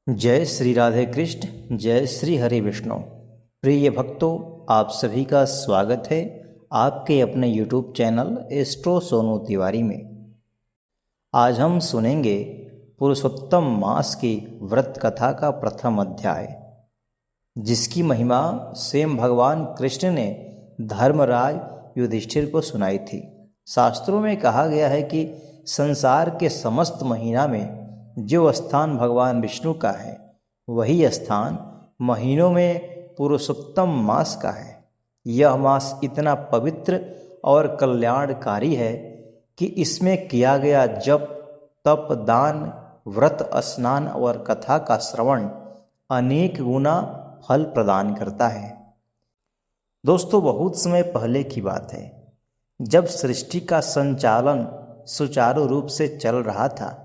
जय श्री राधे कृष्ण, जय श्री हरि विष्णु। प्रिय भक्तों, आप सभी का स्वागत है आपके अपने YouTube channel astro Sonu Tiwari में। आज हम सुनेंगे पुरुषोत्तम मास की व्रत कथा का प्रथम अध्याय, जिसकी महिमा स्वयं भगवान कृष्ण ने धर्मराज युधिष्ठिर को सुनाई थी। शास्त्रों में कहा गया है कि संसार के समस्त महीना में जो स्थान भगवान विष्णु का है, वही स्थान महीनों में पुरुषोत्तम मास का है। यह मास इतना पवित्र और कल्याणकारी है कि इसमें किया गया जप, तप, दान, व्रत, स्नान और कथा का श्रवण अनेक गुना फल प्रदान करता है। दोस्तों, बहुत समय पहले की बात है, जब सृष्टि का संचालन सुचारू रूप से चल रहा था,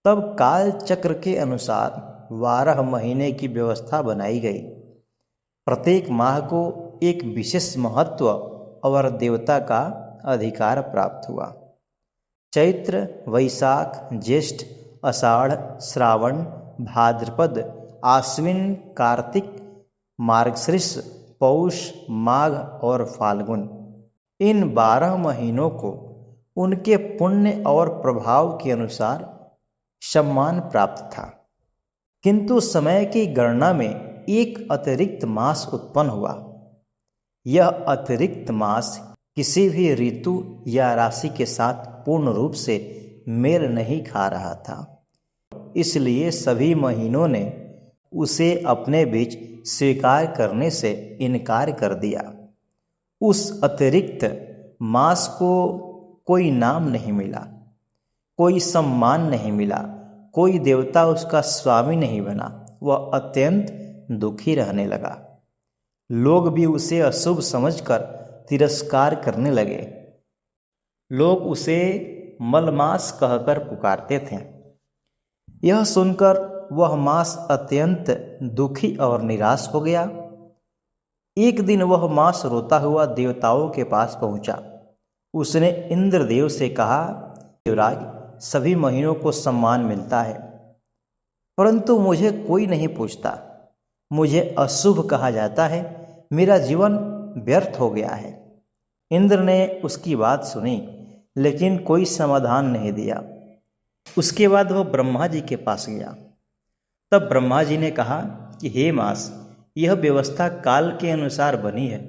तब काल चक्र के अनुसार 12 महीने की व्यवस्था बनाई गई। प्रत्येक माह को एक विशेष महत्व और देवता का अधिकार प्राप्त हुआ। चैत्र, वैशाख, ज्येष्ठ, आषाढ़, श्रावण, भाद्रपद, आश्विन, कार्तिक, मार्गशीर्ष, पौष, माघ और फाल्गुन, इन 12 महीनों को उनके पुण्य और प्रभाव के अनुसार सम्मान प्राप्त था। किंतु समय की गणना में एक अतिरिक्त मास उत्पन्न हुआ। यह अतिरिक्त मास किसी भी ऋतु या राशि के साथ पूर्ण रूप से मेल नहीं खा रहा था, इसलिए सभी महीनों ने उसे अपने बीच स्वीकार करने से इनकार कर दिया। उस अतिरिक्त मास को कोई नाम नहीं मिला, कोई सम्मान नहीं मिला, कोई देवता उसका स्वामी नहीं बना। वह अत्यंत दुखी रहने लगा। लोग भी उसे अशुभ समझकर तिरस्कार करने लगे। लोग उसे मलमास कहकर पुकारते थे। यह सुनकर वह मास अत्यंत दुखी और निराश हो गया। एक दिन वह मास रोता हुआ देवताओं के पास पहुंचा। उसने इंद्रदेव से कहा, देवराज, सभी महीनों को सम्मान मिलता है, परंतु मुझे कोई नहीं पूछता। मुझे अशुभ कहा जाता है, मेरा जीवन व्यर्थ हो गया है। इंद्र ने उसकी बात सुनी, लेकिन कोई समाधान नहीं दिया। उसके बाद वह ब्रह्मा जी के पास गया। तब ब्रह्मा जी ने कहा कि हे मास, यह व्यवस्था काल के अनुसार बनी है,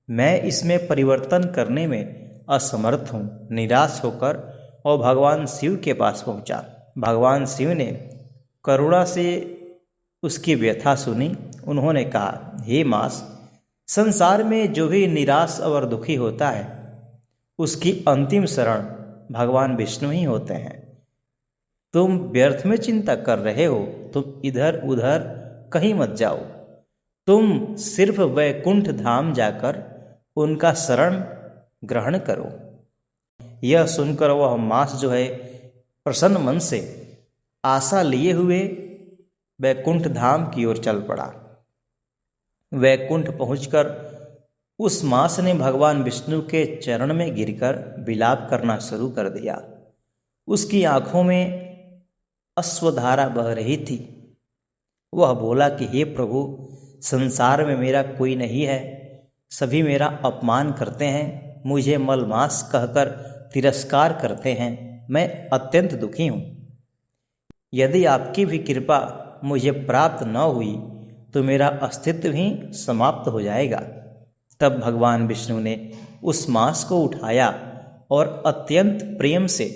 मैं इसमें परिवर्तन करने में असमर्थ हूँ। निराश होकर और भगवान शिव के पास पहुंचा। भगवान शिव ने करुणा से उसकी व्यथा सुनी। उन्होंने कहा, हे मास, संसार में जो भी निराश और दुखी होता है, उसकी अंतिम शरण भगवान विष्णु ही होते हैं। तुम व्यर्थ में चिंता कर रहे हो, तुम इधर उधर कहीं मत जाओ। तुम सिर्फ वैकुंठ धाम जाकर उनका शरण ग्रहण करो। यह सुनकर वह मास जो है प्रसन्न मन से आशा लिए हुए वैकुंठ धाम की ओर चल पड़ा। वैकुंठ पहुंचकर उस मास ने भगवान विष्णु के चरण में गिरकर विलाप करना शुरू कर दिया। उसकी आंखों में अश्रुधारा बह रही थी। वह बोला कि हे प्रभु, संसार में मेरा कोई नहीं है, सभी मेरा अपमान करते हैं, मुझे मलमास कहकर तिरस्कार करते हैं। मैं अत्यंत दुखी हूँ। यदि आपकी भी कृपा मुझे प्राप्त न हुई तो मेरा अस्तित्व ही समाप्त हो जाएगा। तब भगवान विष्णु ने उस मास को उठाया और अत्यंत प्रेम से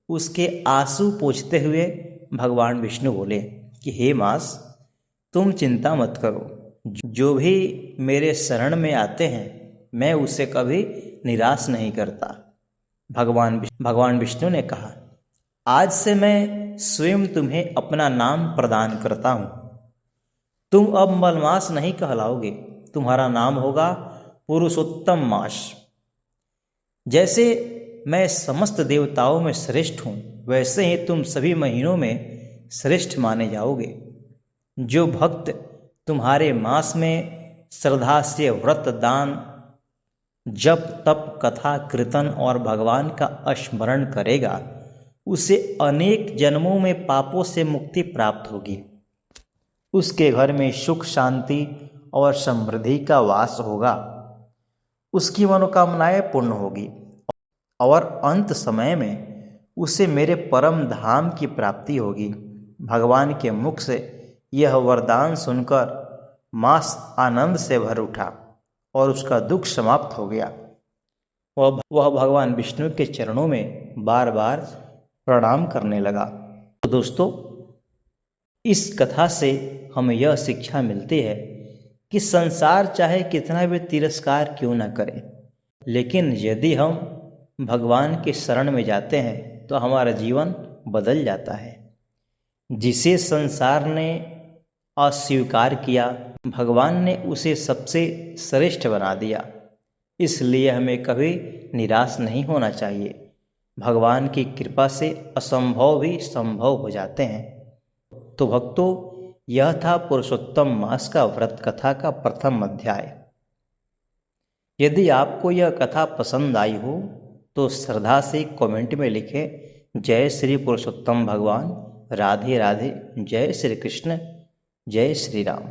उसके आंसू पोंछते हुए भगवान विष्णु बोले कि हे मास, तुम चिंता मत करो। जो भी मेरे शरण में आते हैं, मैं उसे कभी निराश नहीं करता। भगवान विष्णु ने कहा, आज से मैं स्वयं तुम्हें अपना नाम प्रदान करता हूँ। तुम अब मलमास नहीं कहलाओगे, तुम्हारा नाम होगा पुरुषोत्तम मास। जैसे मैं समस्त देवताओं में श्रेष्ठ हूँ, वैसे ही तुम सभी महीनों में श्रेष्ठ माने जाओगे। जो भक्त तुम्हारे मास में श्रद्धा से व्रत, दान, जप, तप, कथा, कीर्तन और भगवान का स्मरण करेगा, उसे अनेक जन्मों में पापों से मुक्ति प्राप्त होगी। उसके घर में सुख शांति और समृद्धि का वास होगा। उसकी मनोकामनाएं पूर्ण होगी और अंत समय में उसे मेरे परम धाम की प्राप्ति होगी। भगवान के मुख से यह वरदान सुनकर मास आनंद से भर उठा और उसका दुख समाप्त हो गया। वह भगवान विष्णु के चरणों में बार बार प्रणाम करने लगा। तो दोस्तों, इस कथा से हमें यह शिक्षा मिलती है कि संसार चाहे कितना भी तिरस्कार क्यों न करे, लेकिन यदि हम भगवान के शरण में जाते हैं तो हमारा जीवन बदल जाता है। जिसे संसार ने अस्वीकार किया, भगवान ने उसे सबसे श्रेष्ठ बना दिया। इसलिए हमें कभी निराश नहीं होना चाहिए। भगवान की कृपा से असंभव भी संभव हो जाते हैं। तो भक्तों, यह था पुरुषोत्तम मास का व्रत कथा का प्रथम अध्याय। यदि आपको यह कथा पसंद आई हो तो श्रद्धा से कमेंट में लिखें, जय श्री पुरुषोत्तम भगवान, राधे राधे, जय श्री कृष्ण, जय श्री राम।